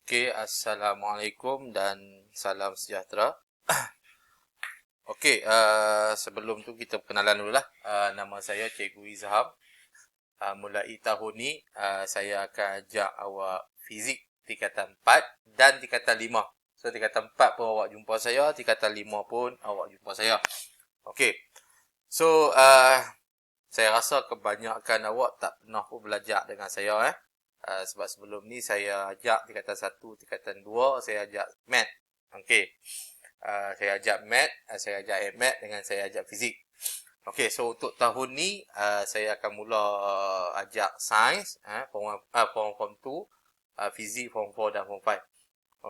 Okey, Assalamualaikum dan salam sejahtera. Okey, sebelum tu kita perkenalan dululah. Nama saya Cikgu Izham. Mulai tahun ni, saya akan ajak awak fizik tingkatan 4 dan tingkatan 5. So, tingkatan 4 pun awak jumpa saya, tingkatan 5 pun awak jumpa saya. Okey. So, saya rasa kebanyakan awak tak pernah pun belajar dengan saya sebab sebelum ni saya ajak tingkatan 1, tingkatan 2, saya ajak mat. Okey. Saya ajak mat, saya ajak mat dengan saya ajak fizik. Okey, so untuk tahun ni saya akan mula ajak sains, form 2, fizik form 4 dan form 5.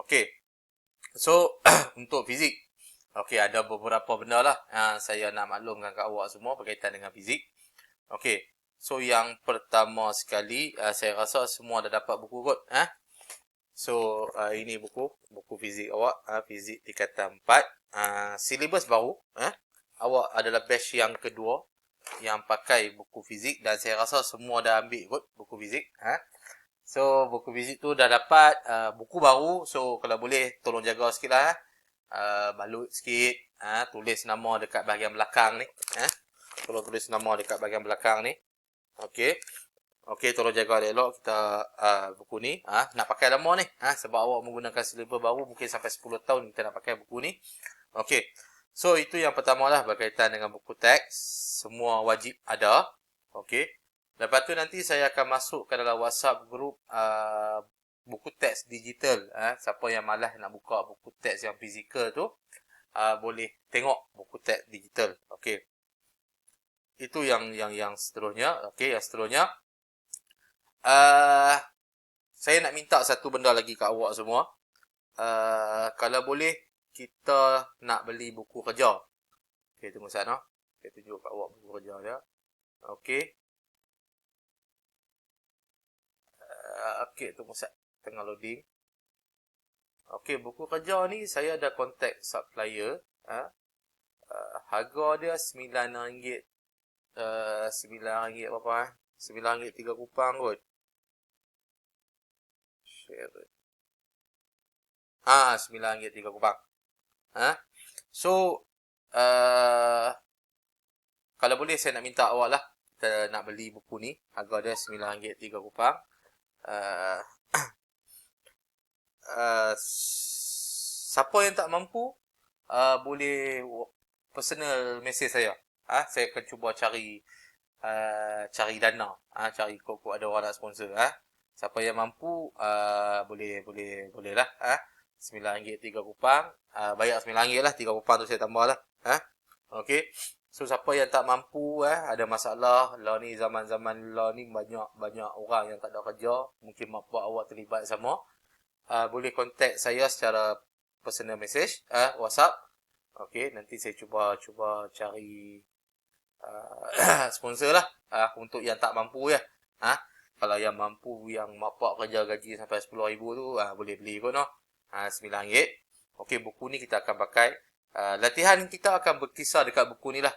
Okey. So untuk fizik, okey, ada beberapa benda lah saya nak maklumkan kat awak semua berkaitan dengan fizik. Okey. So yang pertama sekali, saya rasa semua dah dapat buku kot. So ini buku fizik awak, fizik tingkatan 4. Silibus baru. Awak adalah batch yang kedua yang pakai buku fizik dan saya rasa semua dah ambil kot buku fizik. So buku fizik tu dah dapat, buku baru. So kalau boleh tolong jaga sikit lah. Balut sikit, tulis nama dekat bahagian belakang ni. Tolong tulis nama dekat bahagian belakang ni. Okey. Okey, tolong jaga elok kita buku ni. Nak pakai lama ni. Sebab awak menggunakan silibus baru mungkin sampai 10 tahun kita nak pakai buku ni. Okey. So itu yang pertama lah berkaitan dengan buku teks. Semua wajib ada. Okey. Lepas tu nanti saya akan masuk ke dalam WhatsApp group buku teks digital. Siapa yang malas nak buka buku teks yang fizikal tu, boleh tengok buku teks digital. Okey. Itu yang seterusnya. Okey, yang seterusnya, saya nak minta satu benda lagi kat awak semua. Kalau boleh kita nak beli buku kerja. Okey, tunggu sana. Saya tunjuk kat awak buku kerja dia. Okey. Okey, tunggu sat. Tengah loading. Okey, buku kerja ni saya ada contact supplier. Harga dia RM9. RM9 berapa? RM9 3 kupang kot. Share. RM9 3 kupang. So, kalau boleh saya nak minta awak lah, kita nak beli buku ni. Harga dia RM9 3 kupang. Siapa yang tak mampu, boleh personal message saya. Saya akan cuba cari dana, cari kok ada orang nak sponsor. Siapa yang mampu, boleh lah. RM9 3 kupang. Bayar RM9 lah, 3 kupang tu saya tambah lah. Okey. So siapa yang tak mampu, ada masalah, lah ni zaman-zaman lah ni banyak orang yang tak ada kerja, mungkin mak pak awak terlibat sama. Boleh contact saya secara personal message, WhatsApp. Okey, nanti saya cuba cari sponsor lah untuk yang tak mampu ya. Kalau yang mampu, yang mak pak kerja gaji sampai RM10,000 tu, boleh beli kot no. RM9. Okey, buku ni kita akan pakai. Latihan kita akan berkisar dekat buku ni lah.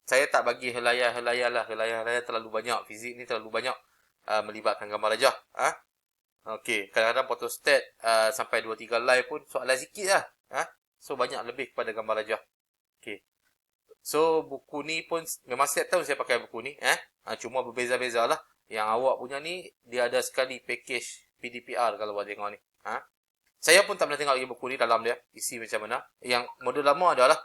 Saya tak bagi helaian lah. Helaian terlalu banyak. Fizik ni terlalu banyak melibatkan gambar rajah. Okey, kadang-kadang photostat sampai 2-3 live pun soalan sikit lah. So banyak lebih kepada gambar rajah. Okey. So buku ni pun memang setiap tahun saya pakai buku ni. Cuma berbeza-beza lah. Yang awak punya ni dia ada sekali package PDPR kalau awak tengok ni. Saya pun tak pernah tengok lagi buku ni dalam dia isi macam mana. Yang model lama adalah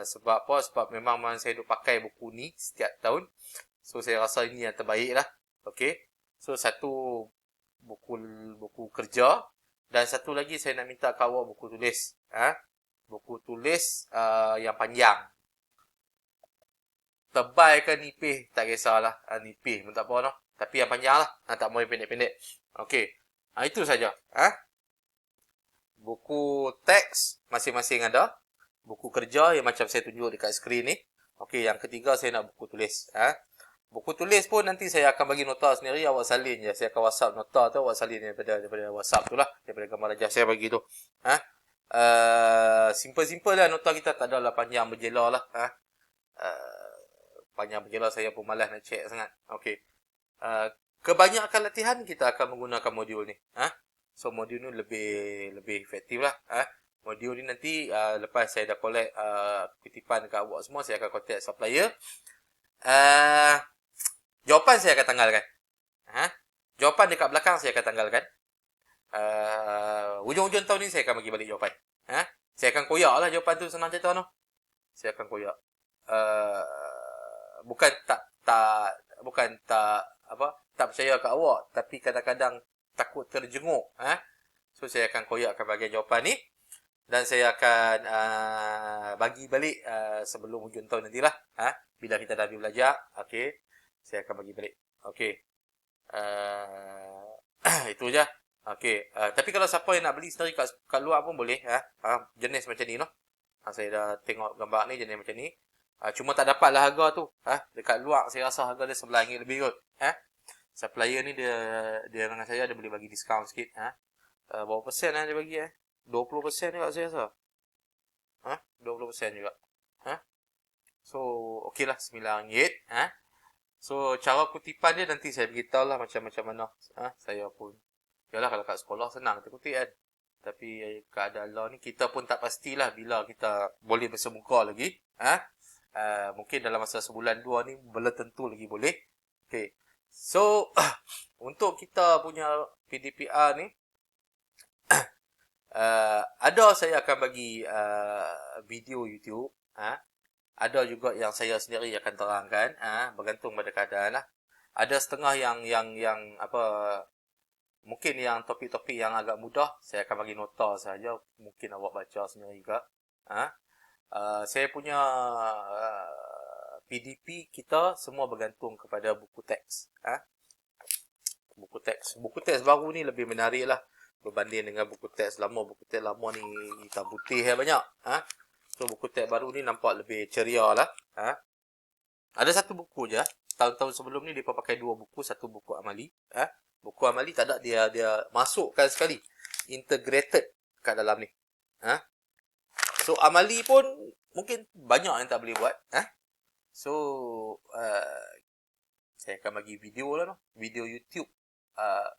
sebab apa? Sebab memang saya duk pakai buku ni setiap tahun. So saya rasa ini yang terbaik lah. Okey. So satu buku kerja dan satu lagi saya nak minta kat awak buku tulis. Buku tulis yang panjang. Tebal ke nipis tak kisahlah. Nipis pun tak apa no. Tapi yang panjang lah. Tak mau yang pendek-pendek. Okey. Itu saja. Buku teks masing-masing ada. Buku kerja yang macam saya tunjuk dekat skrin ni. Okey, yang ketiga saya nak buku tulis. Buku tulis pun nanti saya akan bagi nota sendiri, awak salin je. Saya akan WhatsApp nota tu, awak salin daripada WhatsApp tu lah, daripada gambar rajah saya bagi tu. Simple-simple lah nota kita, tak adalah panjang berjela lah. Panjang berjela saya pun malas nak check sangat. Okey. kebanyakan latihan kita akan menggunakan modul ni. So modul ni lebih efektif lah. Modul ni nanti lepas saya dah collect kutipan dekat awak semua, saya akan contact supplier. Jawapan saya akan tanggalkan. Jawapan dekat belakang saya akan tanggalkan. Hujung-hujung tahun ni saya akan bagi balik jawapan. Saya akan koyak lah jawapan tu, senang cerita no. Saya akan koyak. Bukan tak percaya kat awak, tapi kadang-kadang takut terjenguk. So saya akan koyakkan bahagian jawapan ni dan saya akan bagi balik sebelum hujung tahun nantilah. Bila kita dah habis belajar, okey, saya akan bagi balik. Okey. Itu je. Okey. Tapi kalau siapa yang nak beli sendiri kat luar pun boleh. Jenis macam ni no. Saya dah tengok gambar ni, jenis macam ni. Cuma tak dapat lah harga tu. Dekat luar saya rasa harga dia RM11 lebih kot. Supplier ni dia dengan saya dia boleh bagi diskaun sikit. Berapa persen dia bagi 20% juga saya rasa. 20% juga. So okey lah RM9. So cara kutipan dia nanti saya beritahu lah macam mana. Saya pun yalah, kalau kat sekolah senang kita kutip kan. Tapi keadaan law ni kita pun tak pastilah bila kita boleh bersemuka lagi. Mungkin dalam masa sebulan 2 ni belum tentu lagi boleh. Okay. So untuk kita punya PDPR ni ada saya akan bagi video YouTube. Ada juga yang saya sendiri akan terangkan. Bergantung pada keadaan lah. Ada setengah yang mungkin yang topik-topik yang agak mudah saya akan bagi nota saja, mungkin awak baca sendiri juga. Saya punya PDP kita semua bergantung kepada buku teks. Buku teks baru ni lebih menarik lah berbanding dengan buku teks lama. Buku teks lama ni hitam putih banyak. So buku teks baru ni nampak lebih ceria lah. Ada satu buku je. Tahun-tahun sebelum ni dia pakai 2 buku, satu buku amali. Buku amali tak ada, dia masukkan sekali integrated kat dalam ni. So amali pun mungkin banyak yang tak boleh buat. So saya akan bagi video lah no. Video YouTube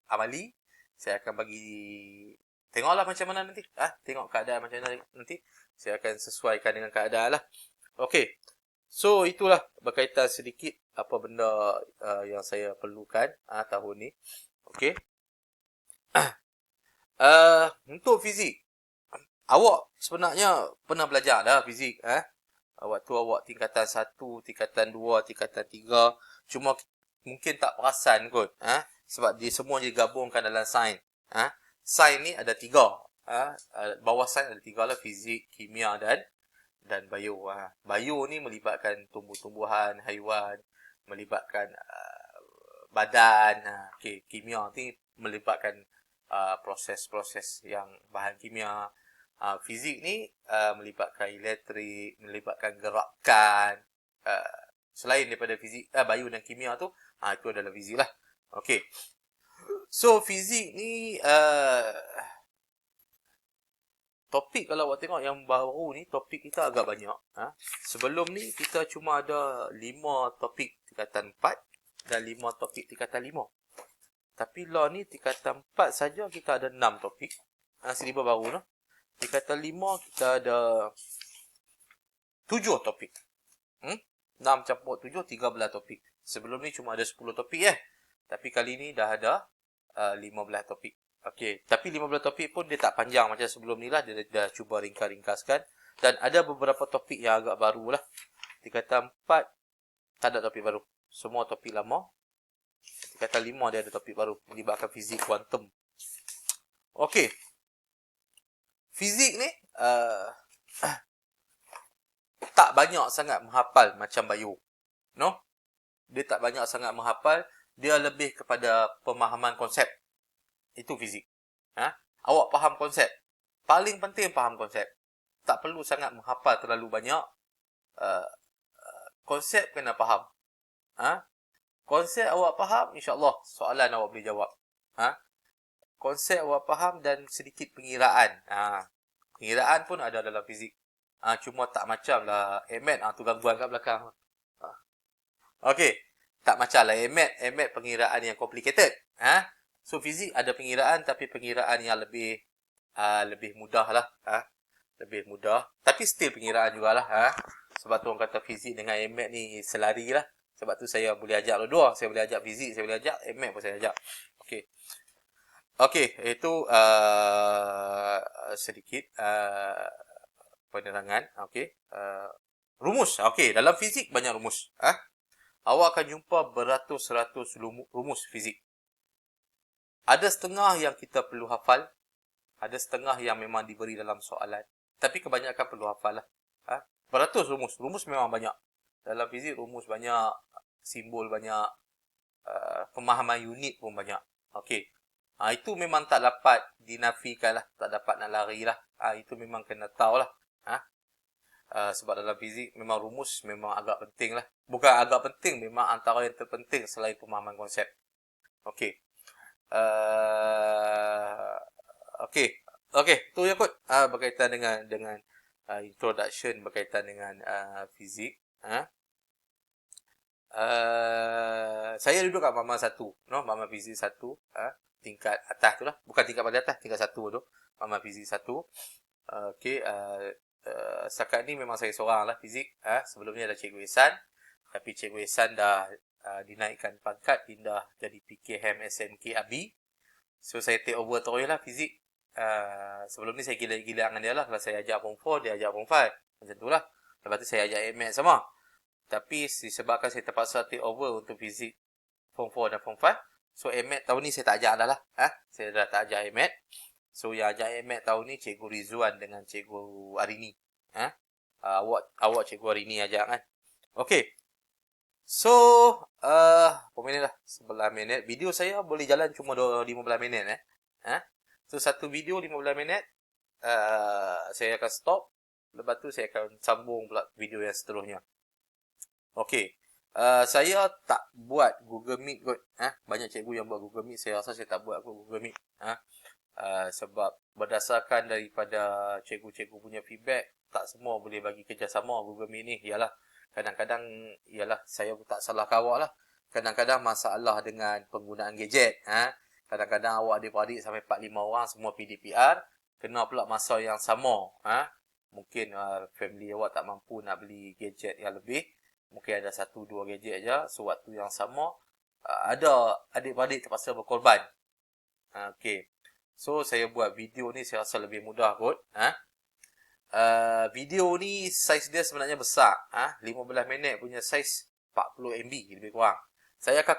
amali. Saya akan bagi, tengoklah macam mana nanti. Tengok keadaan macam mana nanti. Saya akan sesuaikan dengan keadaan lah. Okey. So itulah berkaitan sedikit apa benda yang saya perlukan tahun ni. Okey. Untuk fizik, awak sebenarnya pernah belajar dah fizik. Waktu awak tingkatan 1, tingkatan 2, tingkatan 3. Cuma mungkin tak perasan kot. Sebab dia semua digabungkan dalam sains. Sains ni ada 3. Bawah sains ada 3 lah. Fizik, kimia dan bio. Bio ni melibatkan tumbuh-tumbuhan, haiwan, melibatkan badan. Okay. Kimia ni melibatkan proses-proses yang bahan kimia. Fizik ni melibatkan elektrik, melibatkan gerakan. Selain daripada fizik, bio dan kimia tu, itu adalah fizik lah. Okay. So fizik ni topik, kalau awak tengok yang baru ni, topik kita agak banyak. Sebelum ni kita cuma ada 5 topik tingkatan 4 dan 5 topik tingkatan 5. Tapi law ni tingkatan 4 saja kita ada 6 topik. Silibus baru no. Tingkatan 5 kita ada 7 topik. 6 campur 7, 13 topik. Sebelum ni cuma ada 10 topik Tapi kali ni dah ada 15 topik. Okey, tapi 15 topik pun dia tak panjang macam sebelum ni lah. Dia dah cuba ringkas-ringkaskan. Dan ada beberapa topik yang agak baru lah. Tingkatan 4 tak ada topik baru. Semua topik lama. Tingkatan 5 dia ada topik baru. Melibatkan fizik kuantum. Okey. Fizik ni tak banyak sangat menghafal macam bio. No? Dia tak banyak sangat menghafal. Dia lebih kepada pemahaman konsep. Itu fizik. Awak faham konsep. Paling penting faham konsep. Tak perlu sangat menghafal terlalu banyak. Konsep kena faham. Konsep awak faham, insya-Allah soalan awak boleh jawab. Konsep awak faham dan sedikit pengiraan. Pengiraan pun ada dalam fizik. Cuma tak macam lah Ahmed tu gangguan kat belakang. Okey. Tak macam lah AMAT pengiraan yang complicated. So fizik ada pengiraan tapi pengiraan yang lebih mudah lah. Lebih mudah. Tapi still pengiraan jugalah. Sebab tu orang kata fizik dengan AMAT ni selari lah. Sebab tu saya boleh ajak dua-dua. Saya boleh ajak fizik, saya boleh ajak AMAT pun saya ajak. Okey. Okey, itu sedikit penerangan. Okey. Rumus. Okey, dalam fizik banyak rumus. Awak akan jumpa beratus-ratus rumus fizik. Ada setengah yang kita perlu hafal. Ada setengah yang memang diberi dalam soalan. Tapi kebanyakan perlu hafal lah. Beratus rumus. Rumus memang banyak. Dalam fizik rumus banyak. Simbol banyak. Pemahaman unit pun banyak. Okey. Itu memang tak dapat dinafikan lah. Tak dapat nak lari lah. Itu memang kena tahu lah. Sebab dalam fizik memang rumus memang agak penting lah. Bukan agak penting. Memang antara yang terpenting selain pemahaman konsep. Okey. Okey, tu ya kot. Berkaitan dengan introduction berkaitan dengan fizik. Saya duduk kat Mama 1, Mama Fizik 1, tingkat atas tu lah. Bukan tingkat paling atas, tingkat 1 tu. Mama Fizik 1. Okey, setakat ni memang saya seorang lah fizik. Sebelum ni ada Cikgu Ihsan. Tapi Cikgu Ihsan dah dinaikkan pangkat, pindah jadi PKM SMK Abi. So saya take over terus lah fizik. Sebelum ni saya gila-gila dengan dia lah. Kalau saya ajak form 4, dia ajak form 5. Macam tu lah. Lepas tu saya ajak AMAT sama. Tapi disebabkan saya terpaksa take over untuk fizik form 4 dan form 5. So AMAT tahun ni saya tak ajak dah lah. Saya dah tak ajak AMAT. So yang ajak AMAT tahun ni Cikgu Rizwan dengan Cikgu Arini. Awak Cikgu Arini ajak kan. Okey. So, berapa minit dah? 11 minit. Video saya boleh jalan cuma 15 minit. So, satu video 15 minit. Saya akan stop. Lepas tu, saya akan sambung pula video yang seterusnya. Okey. Saya tak buat Google Meet kot. Banyak cikgu yang buat Google Meet. Saya rasa saya tak buat Google Meet. Sebab berdasarkan daripada cikgu-cikgu punya feedback, tak semua boleh bagi kerjasama Google Meet ni. Ialah kadang-kadang saya pun tak salah awak lah. Kadang-kadang masalah dengan penggunaan gadget. Kadang-kadang awak adik-beradik sampai 4-5 orang semua PDPR. Kena pula masa yang sama. Mungkin family awak tak mampu nak beli gadget yang lebih. Mungkin ada 1-2 gadget je. So waktu yang sama ada adik-beradik terpaksa berkorban. Okay. So saya buat video ni saya rasa lebih mudah kot. Video ni saiz dia sebenarnya besar. 15 minit punya saiz 40 MB lebih kurang. Saya akan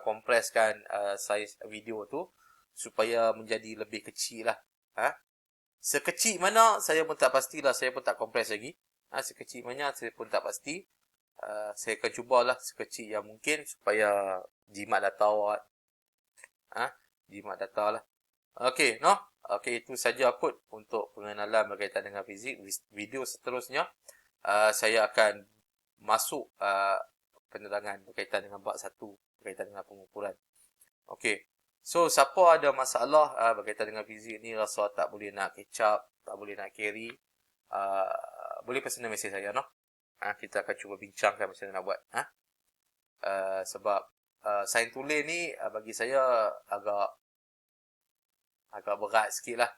kompreskan saiz video tu supaya menjadi lebih kecil lah. Sekecil mana saya pun tak pastilah. Saya pun tak kompres lagi. Sekecil mana saya pun tak pasti. Saya akan cubalah sekecil yang mungkin supaya jimat data awak. Jimat data lah. Okey, Okey, itu saja kot untuk pengenalan berkaitan dengan fizik. Video seterusnya, saya akan masuk penerangan berkaitan dengan bab 1, berkaitan dengan pengukuran. Okey. So, siapa ada masalah berkaitan dengan fizik ni, rasa tak boleh nak catch up, tak boleh nak carry, boleh personal message saya, kita akan cuba bincangkan macam mana nak buat. Sebab sains tulis ni bagi saya agak berat sikit lah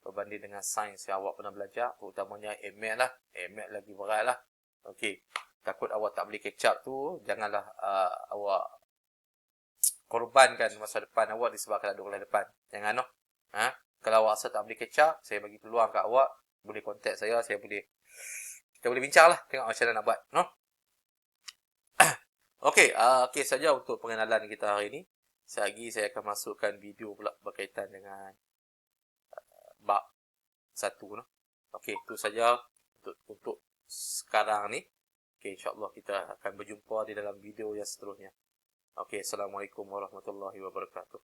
berbanding dengan sains yang awak pernah belajar, terutamanya AMAT lah. AMAT lagi berat lah. Okey, takut awak tak boleh catch up tu, janganlah awak korbankan masa depan awak disebabkan ada orang depan. Jangan kalau awak rasa tak boleh catch up, saya bagi peluang kat awak, boleh contact saya, kita boleh bincang lah, tengok macam mana nak buat. Okey, okey saja untuk pengenalan kita hari ini. Selagi saya akan masukkan video pula berkaitan dengan bab 1. Okey, itu saja untuk sekarang ni. Okey, insyaAllah kita akan berjumpa di dalam video yang seterusnya. Okey, Assalamualaikum warahmatullahi wabarakatuh.